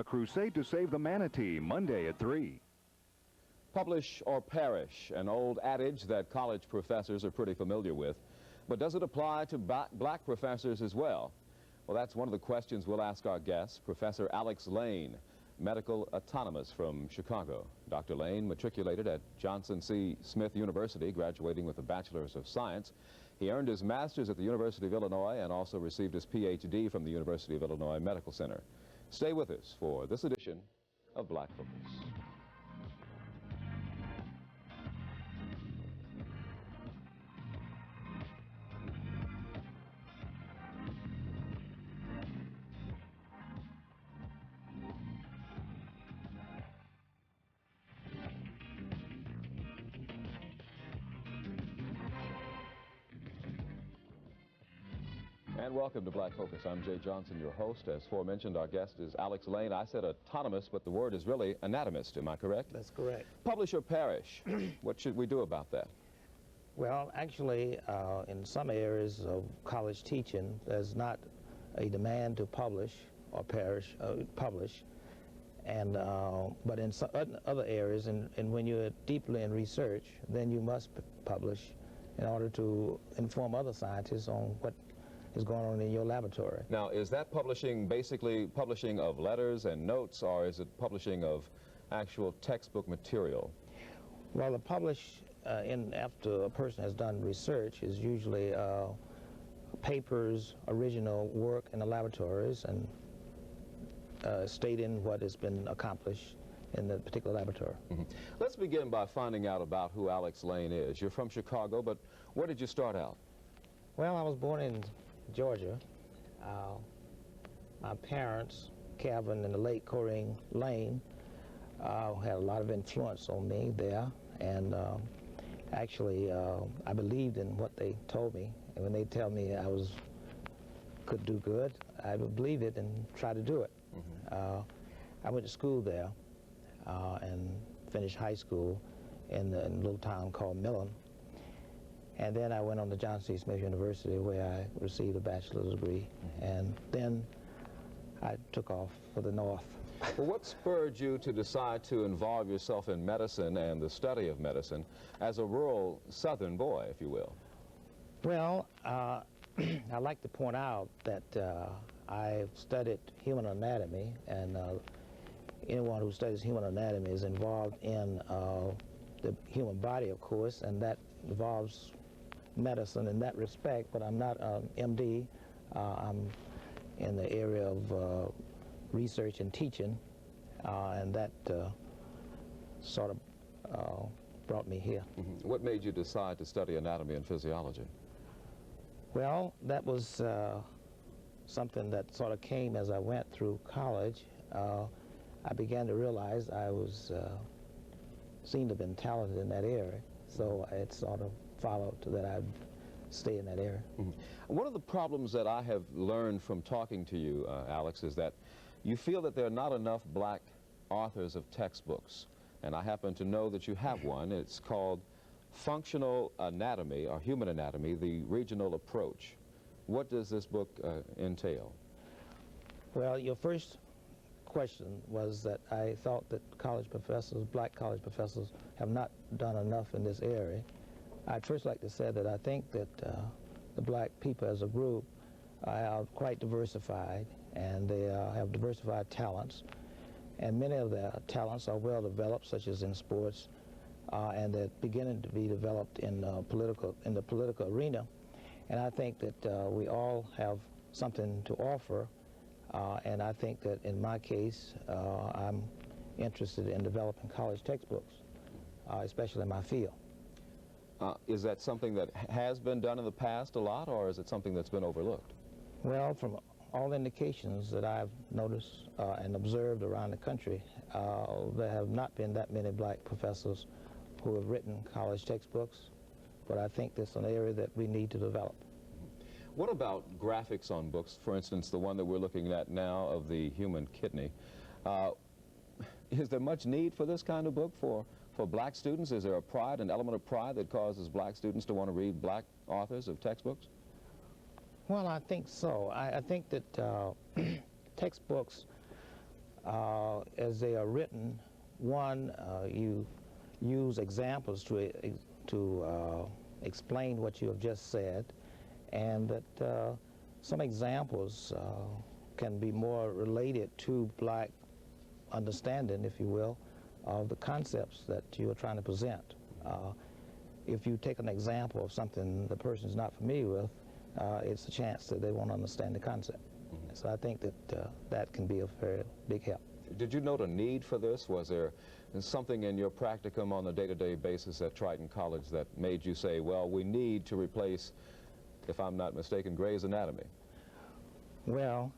crusade to save the manatee, Monday at 3. Publish or perish, an old adage that college professors are pretty familiar with. But does it apply to black professors as well? Well, that's one of the questions we'll ask our guest, Professor Alex Lane, medical autonomist from Chicago. Dr. Lane matriculated at Johnson C. Smith University, graduating with a Bachelor's of Science. He earned his master's at the University of Illinois and also received his PhD from the University of Illinois Medical Center. Stay with us for this edition of Black Focus. And welcome to Black Focus. I'm Jay Johnson, your host. As aforementioned, our guest is Alex Lane. I said autonomist, but the word is really anatomist. Am I correct? That's correct. Publish or perish. What should we do about that? Well, actually, in some areas of college teaching, there's not a demand to publish or perish, publish. And, but in some other areas, and when you're deeply in research, then you must publish in order to inform other scientists on what is going on in your laboratory. Now, is that publishing basically publishing of letters and notes, or is it publishing of actual textbook material? Well, the publish after a person has done research is usually papers, original work in the laboratories, and stating what has been accomplished in the particular laboratory. Mm-hmm. Let's begin by finding out about who Alex Lane is. You're from Chicago, but where did you start out? Well, I was born in Georgia. My parents, Calvin and the late Corinne Lane, had a lot of influence on me there, and actually I believed in what they told me, and when they tell me I could do good, I would believe it and try to do it. Mm-hmm. I went to school there and finished high school in a little town called Millen. And then I went on to Johnson C. Smith University, where I received a bachelor's degree. Mm-hmm. And then I took off for the north. Well, what spurred you to decide to involve yourself in medicine and the study of medicine as a rural southern boy, if you will? Well, I'd like to point out that I studied human anatomy, and anyone who studies human anatomy is involved in the human body, of course, and that involves medicine in that respect, but I'm not an MD. I'm in the area of research and teaching, and that sort of brought me here. Mm-hmm. What made you decide to study anatomy and physiology? Well, that was something that sort of came as I went through college. I began to realize I seemed to have been talented in that area, so it sort of followed that I'd stay in that area. Mm-hmm. One of the problems that I have learned from talking to you, Alex, is that you feel that there are not enough black authors of textbooks, and I happen to know that you have one. It's called Functional Anatomy, or Human Anatomy, the Regional Approach. What does this book entail? Well, your first question was that I thought that college professors, black college professors, have not done enough in this area. I'd first like to say that I think that the black people as a group are quite diversified, and they have diversified talents, and many of their talents are well developed, such as in sports, and they're beginning to be developed in the political arena. And I think that we all have something to offer, and I think that in my case, I'm interested in developing college textbooks, especially in my field. Is that something that has been done in the past a lot, or is it something that's been overlooked? Well, from all indications that I've noticed and observed around the country, there have not been that many black professors who have written college textbooks, but I think that's an area that we need to develop. What about graphics on books? For instance, the one that we're looking at now of the human kidney. Is there much need for this kind of book for black students? Is there a pride, an element of pride that causes black students to want to read black authors of textbooks? Well, I think so. I think that textbooks as they are written, one, you use examples to explain what you have just said, and that some examples can be more related to black understanding, if you will, of the concepts that you are trying to present. If you take an example of something the person is not familiar with, it's a chance that they won't understand the concept. Mm-hmm. So I think that that can be a very big help. Did you note a need for this? Was there something in your practicum on a day-to-day basis at Triton College that made you say, well, we need to replace, if I'm not mistaken, Gray's Anatomy? Well,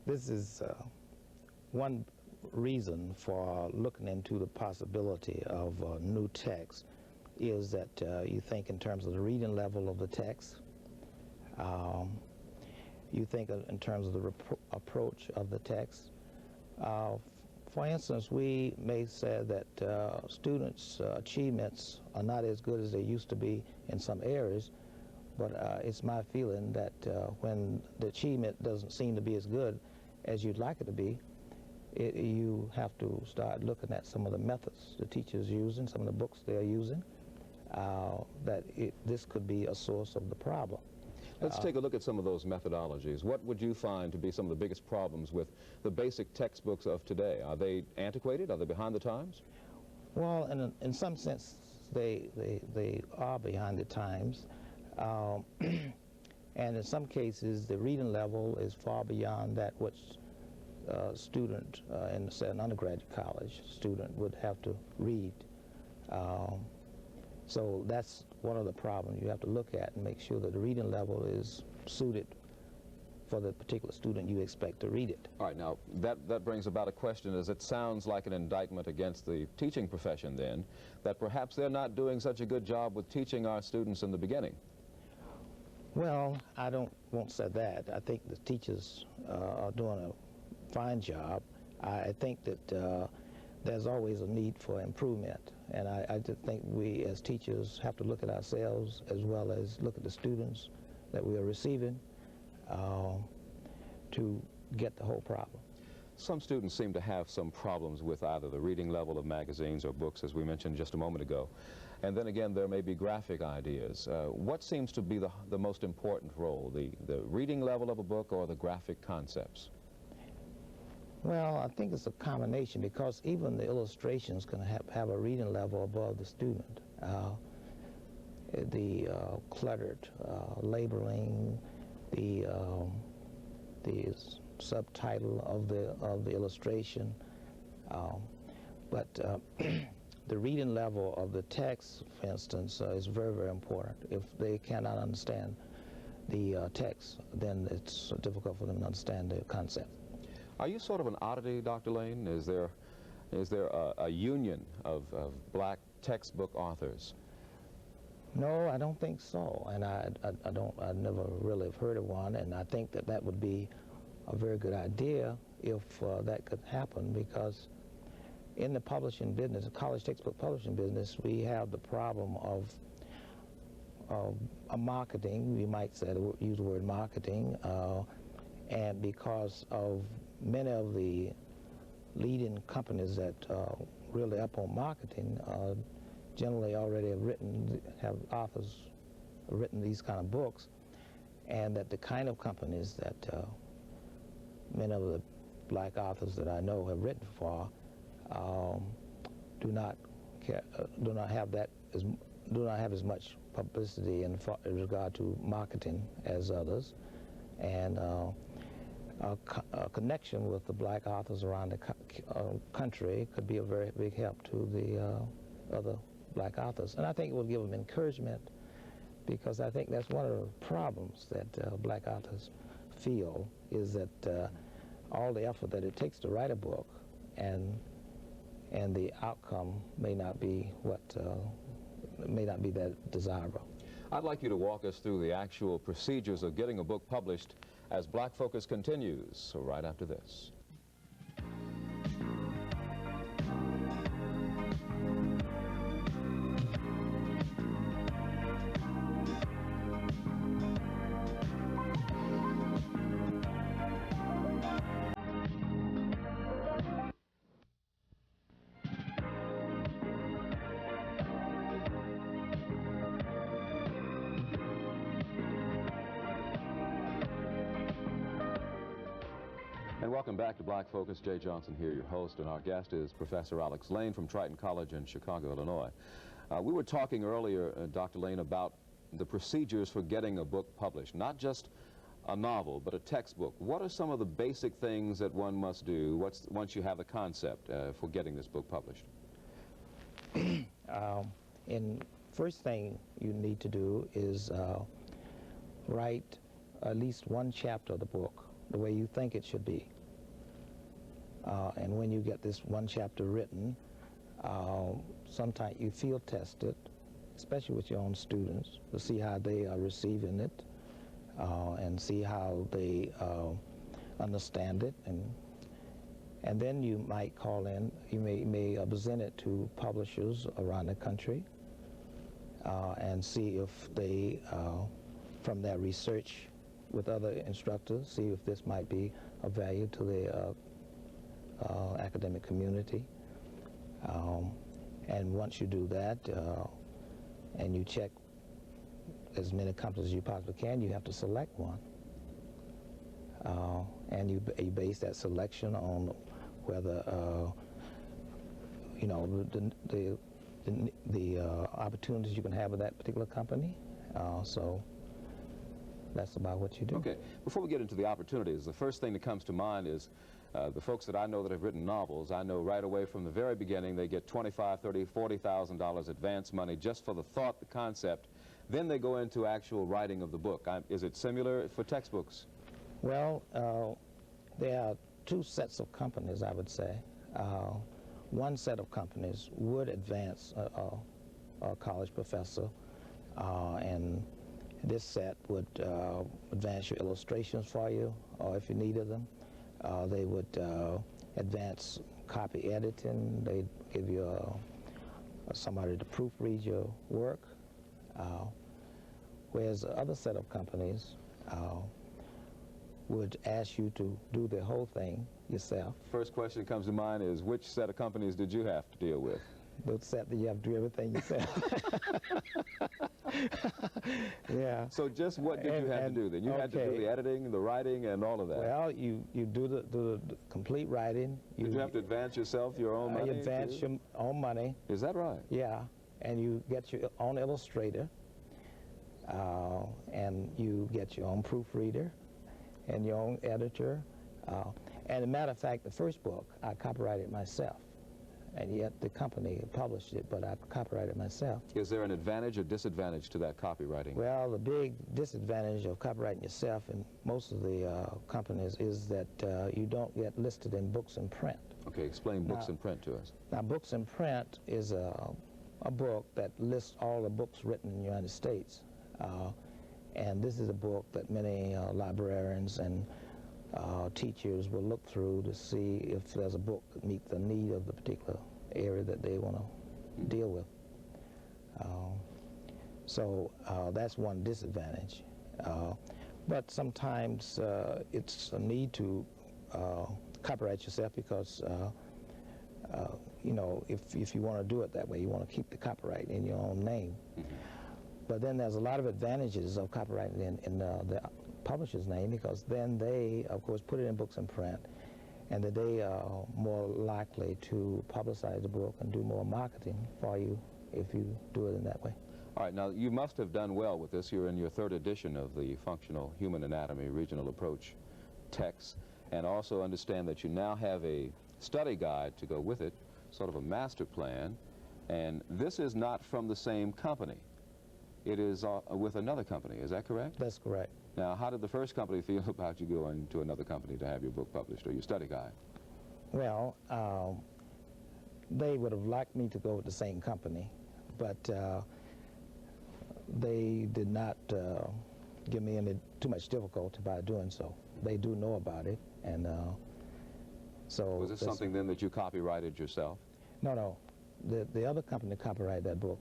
this is one reason for looking into the possibility of new text is that you think in terms of the reading level of the text. You think in terms of the approach of the text. For instance, we may say that students' achievements are not as good as they used to be in some areas, but it's my feeling that when the achievement doesn't seem to be as good as you'd like it to be, you have to start looking at some of the methods the teachers using, some of the books they're using, this could be a source of the problem. Let's take a look at some of those methodologies. What would you find to be some of the biggest problems with the basic textbooks of today? Are they antiquated? Are they behind the times? Well, in some sense, they are behind the times. And in some cases, the reading level is far beyond that which a student in, say, an undergraduate college student would have to read. So that's one of the problems you have to look at and make sure that the reading level is suited for the particular student you expect to read it. All right, now that brings about a question, as it sounds like an indictment against the teaching profession then, that perhaps they're not doing such a good job with teaching our students in the beginning. Well, I won't say that. I think the teachers are doing a fine job. I think that there's always a need for improvement. And I just think we as teachers have to look at ourselves as well as look at the students that we are receiving to get the whole problem. Some students seem to have some problems with either the reading level of magazines or books, as we mentioned just a moment ago. And then again, there may be graphic ideas. What seems to be the most important role, the reading level of a book or the graphic concepts? Well, I think it's a combination, because even the illustrations can have a reading level above the student. The cluttered labeling, the subtitle of the illustration, but the reading level of the text, for instance, is very, very important. If they cannot understand the text, then it's difficult for them to understand the concept. Are you sort of an oddity, Dr. Lane? Is there a union of black textbook authors? No, I don't think so, and I never really have heard of one, and I think that would be a very good idea if that could happen, because in the publishing business, the college textbook publishing business, we have the problem of marketing. We might say, use the word marketing, and because of many of the leading companies that really up on marketing generally already have authors written these kind of books, and that the kind of companies that many of the black authors that I know have written for do not have as much publicity in regard to marketing as others, and a connection with the black authors around the country could be a very big help to the other black authors. And I think it will give them encouragement, because I think that's one of the problems that black authors feel, is that all the effort that it takes to write a book, and the outcome may not be that desirable. I'd like you to walk us through the actual procedures of getting a book published as Black Focus continues, right after this. And welcome back to Black Focus. Jay Johnson here, your host, and our guest is Professor Alex Lane from Triton College in Chicago, Illinois. We were talking earlier, Dr. Lane, about the procedures for getting a book published, not just a novel, but a textbook. What are some of the basic things that one must do once you have the concept for getting this book published? First thing you need to do is write at least one chapter of the book the way you think it should be. And when you get this one chapter written, sometimes you field test it, especially with your own students, to see how they are receiving it and see how they understand it. And then you might call in, you may present it to publishers around the country and see if they, from their research with other instructors, see if this might be of value to the academic community. And once you do that, and you check as many companies as you possibly can, you have to select one. And you base that selection on whether, you know, the opportunities you can have with that particular company. So that's about what you do. Okay. Before we get into the opportunities, the first thing that comes to mind is the folks that I know that have written novels. I know right away from the very beginning they get $25,000, $30,000, $40,000 advance money just for the thought, the concept. Then they go into actual writing of the book. Is it similar for textbooks? Well, there are two sets of companies, I would say. One set of companies would advance a college professor, and this set would advance your illustrations for you, or if you needed them. They would advance copy editing. They'd give you somebody to proofread your work. Whereas the other set of companies would ask you to do the whole thing yourself. First question that comes to mind is, which set of companies did you have to deal with? The set that you have to do everything yourself. Yeah. So just what did you have to do then? You had to do the editing, the writing, and all of that. Well, you do the complete writing. Did you have to advance yourself your own money? You advance your own money. Is that right? Yeah, and you get your own illustrator, and you get your own proofreader, and your own editor. And as a matter of fact, the first book, I copyrighted myself. And yet the company published it, but I copyrighted myself. Is there an advantage or disadvantage to that copywriting? Well, the big disadvantage of copyrighting yourself in most of the companies is that you don't get listed in books in print. Okay, explain books in print to us. Now, books in print is a book that lists all the books written in the United States. And this is a book that many librarians and teachers will look through to see if there's a book that meets the need of the particular area that they want to deal with. So that's one disadvantage. But sometimes it's a need to copyright yourself because you know, if you want to do it that way, you want to keep the copyright in your own name. But then there's a lot of advantages of copyrighting in the publisher's name, because then they, of course, put it in books in print, and that they are more likely to publicize the book and do more marketing for you if you do it in that way. All right, now you must have done well with this. You're in your third edition of the Functional Human Anatomy Regional Approach text, and also understand that you now have a study guide to go with it, sort of a master plan, and this is not from the same company. It is with another company, is that correct? That's correct. Now, how did the first company feel about you going to another company to have your book published, or your study guide? Well, they would have liked me to go with the same company, but they did not give me too much difficulty by doing so. They do know about it, and so... Was this something then that you copyrighted yourself? No. The other company copyrighted that book,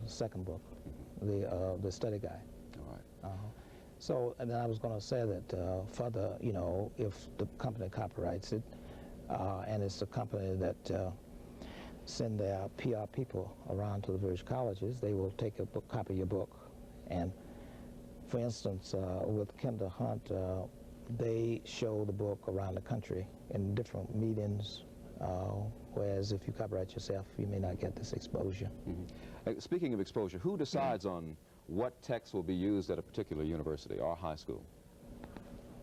second book, the study guide. All right. So, and then I was going to say that further, you know, if the company copyrights it, and it's a company that send their PR people around to the various colleges, they will take a book, copy your book. And for instance, with Kendall Hunt, they show the book around the country in different meetings, whereas if you copyright yourself, you may not get this exposure. Speaking of exposure, who decides on what text will be used at a particular university or high school?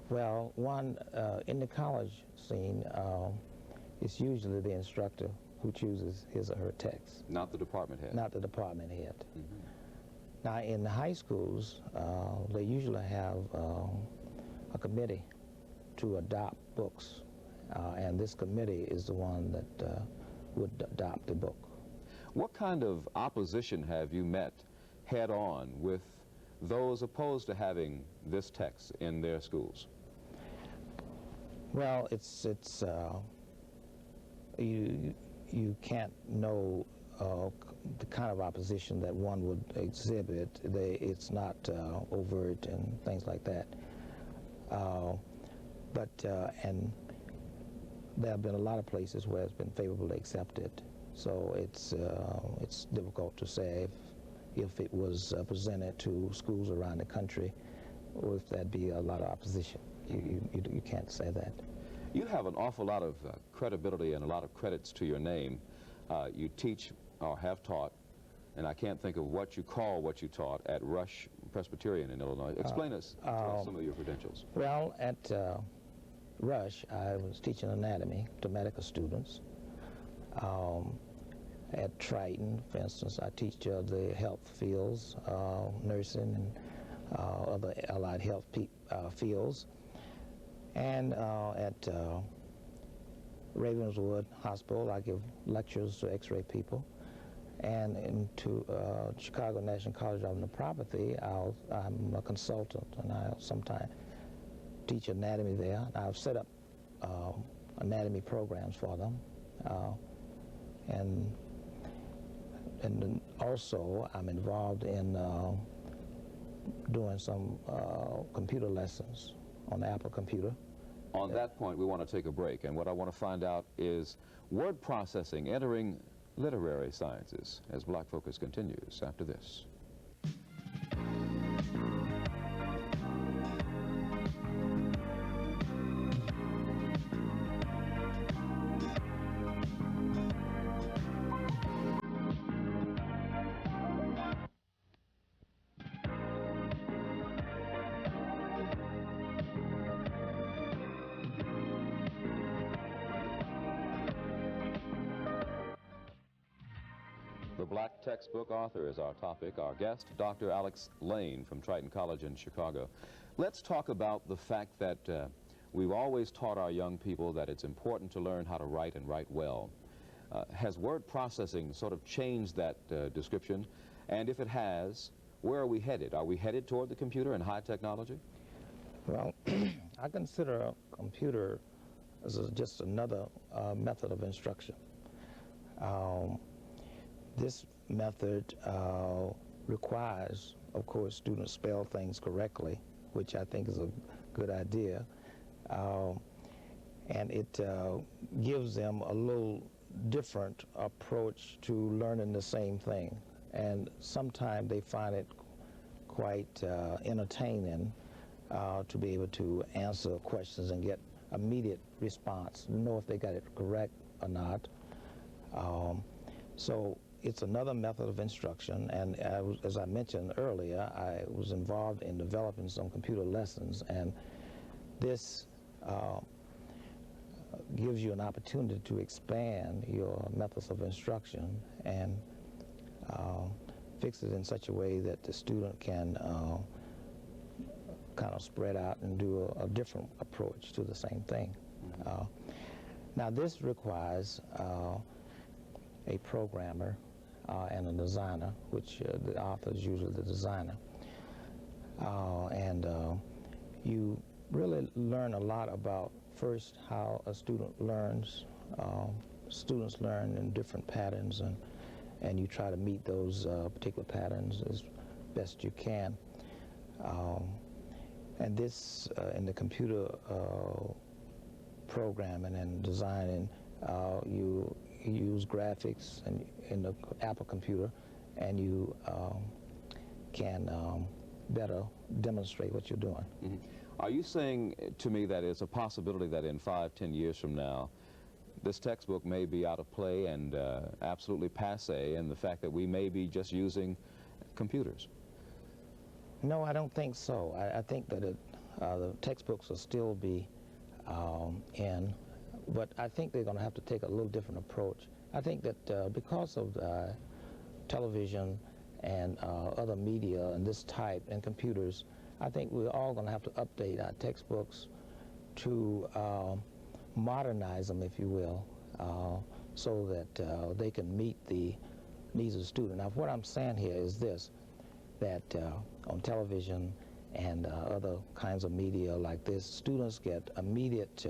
Well, one, in the college scene, it's usually the instructor who chooses his or her text. Not the department head? Not the department head. Now, in the high schools, they usually have a committee to adopt books, and this committee is the one that would adopt the book. What kind of opposition have you met head-on with those opposed to having this text in their schools? Well, you can't know the kind of opposition that one would exhibit. It's not overt and things like that. And there have been a lot of places where it's been favorably accepted. So it's difficult to say if it was presented to schools around the country, or if there'd be a lot of opposition. You can't say that. You have an awful lot of credibility and a lot of credits to your name. You teach or have taught, and I can't think of what you call what you taught at Rush Presbyterian in Illinois. Explain us some of your credentials. Well, at Rush, I was teaching anatomy to medical students. At Triton, for instance, I teach the health fields, nursing and other allied health fields. And at Ravenswood Hospital, I give lectures to x-ray people. And into Chicago National College of Naturopathy, I'm a consultant, and I sometimes teach anatomy there. I've set up anatomy programs for them. And then also, I'm involved in doing some computer lessons on the Apple computer. On that point, we want to take a break, and what I want to find out is word processing entering literary sciences as Black Focus continues after this. The Black textbook author is our topic. Our guest, Dr. Alex Lane from Triton College in Chicago. Let's talk about the fact that we've always taught our young people that it's important to learn how to write and write well. Has word processing sort of changed that description? And if it has, where are we headed? Are we headed toward the computer and high technology? Well, I consider a computer as just another method of instruction. This method requires, of course, students spell things correctly, which I think is a good idea. And it gives them a little different approach to learning the same thing. And sometimes they find it quite entertaining to be able to answer questions and get immediate response, know if they got it correct or not. So it's another method of instruction, and as I mentioned earlier, I was involved in developing some computer lessons, and this gives you an opportunity to expand your methods of instruction and fix it in such a way that the student can kind of spread out and do a different approach to the same thing. Now this requires a programmer and a designer, which the author is usually the designer. You really learn a lot about, first, how a student learns. Students learn in different patterns, and you try to meet those particular patterns as best you can. And this, in the computer programming and designing, you use graphics in the Apple computer, and you can better demonstrate what you're doing. Mm-hmm. Are you saying to me that it's a possibility that in 5, 10 years from now, this textbook may be out of play and absolutely passé, and the fact that we may be just using computers? No, I don't think so. I think that the textbooks will still be in, but I think they're going to have to take a little different approach. I think that because of television and other media and this type and computers, I think we're all going to have to update our textbooks to modernize them, if you will, so that they can meet the needs of the student. Now, what I'm saying here is this, that on television and other kinds of media like this, students get immediate,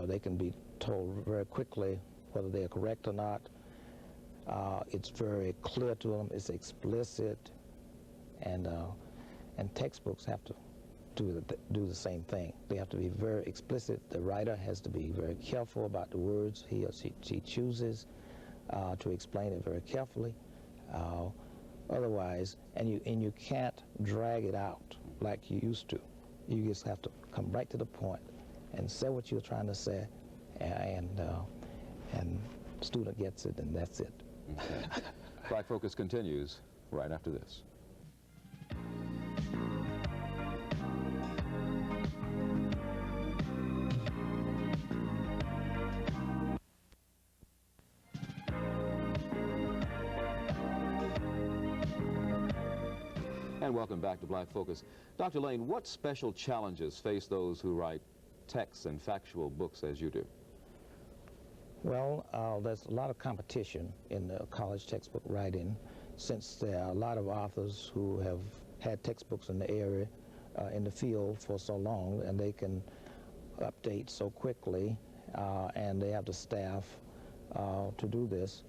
they can be told very quickly whether they're correct or not. It's very clear to them, it's explicit, and textbooks have to do the same thing. They have to be very explicit. The writer has to be very careful about the words he or she chooses to explain it very carefully. Otherwise, and you can't drag it out like you used to. You just have to come right to the point and say what you're trying to say, and the student gets it, and that's it. Okay. Black Focus continues right after this. And welcome back to Black Focus. Dr. Lane, what special challenges face those who write texts and factual books as you do? Well, there's a lot of competition in the college textbook writing, since there are a lot of authors who have had textbooks in the area, in the field for so long, and they can update so quickly, and they have the staff to do this.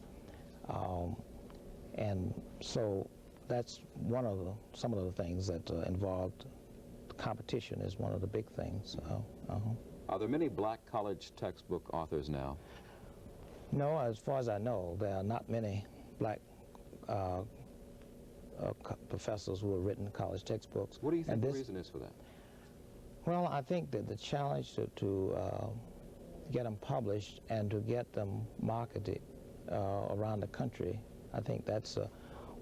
And so that's some of the things that involved competition is one of the big things. Are there many black college textbook authors now? No, as far as I know, there are not many black professors who have written college textbooks. What do you think the reason is for that? Well, I think that the challenge to get them published and to get them marketed around the country, I think that's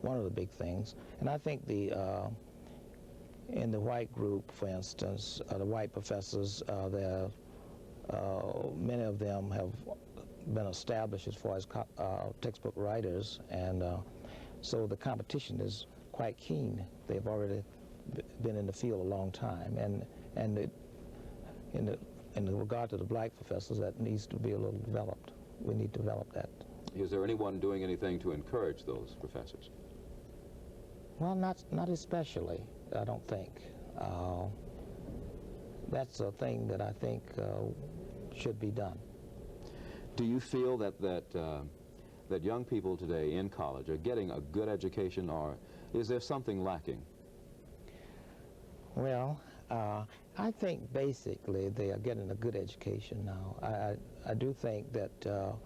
one of the big things. And I think in the white group, for instance, the white professors, many of them have been established as far as textbook writers, and so the competition is quite keen. They've already been in the field a long time, and in regard to the black professors, that needs to be a little developed. We need to develop that. Is there anyone doing anything to encourage those professors? Well, not especially, I don't think. That's a thing that I think should be done. Do you feel that young people today in college are getting a good education, or is there something lacking? Well, I think basically they are getting a good education now. I do think that,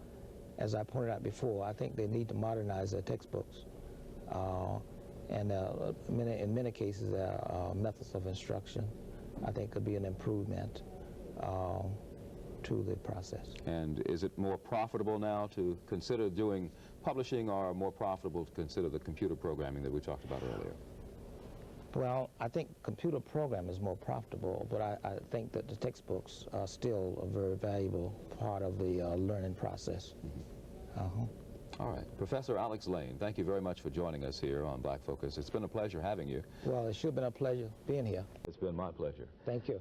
as I pointed out before, I think they need to modernize their textbooks. And in many cases, there are methods of instruction I think could be an improvement to the process. And is it more profitable now to consider doing publishing, or more profitable to consider the computer programming that we talked about earlier? Well, I think computer program is more profitable, but I think that the textbooks are still a very valuable part of the learning process. Mm-hmm. All right. Professor Alex Lane, thank you very much for joining us here on Black Focus. It's been a pleasure having you. Well, it should have been a pleasure being here. It's been my pleasure. Thank you.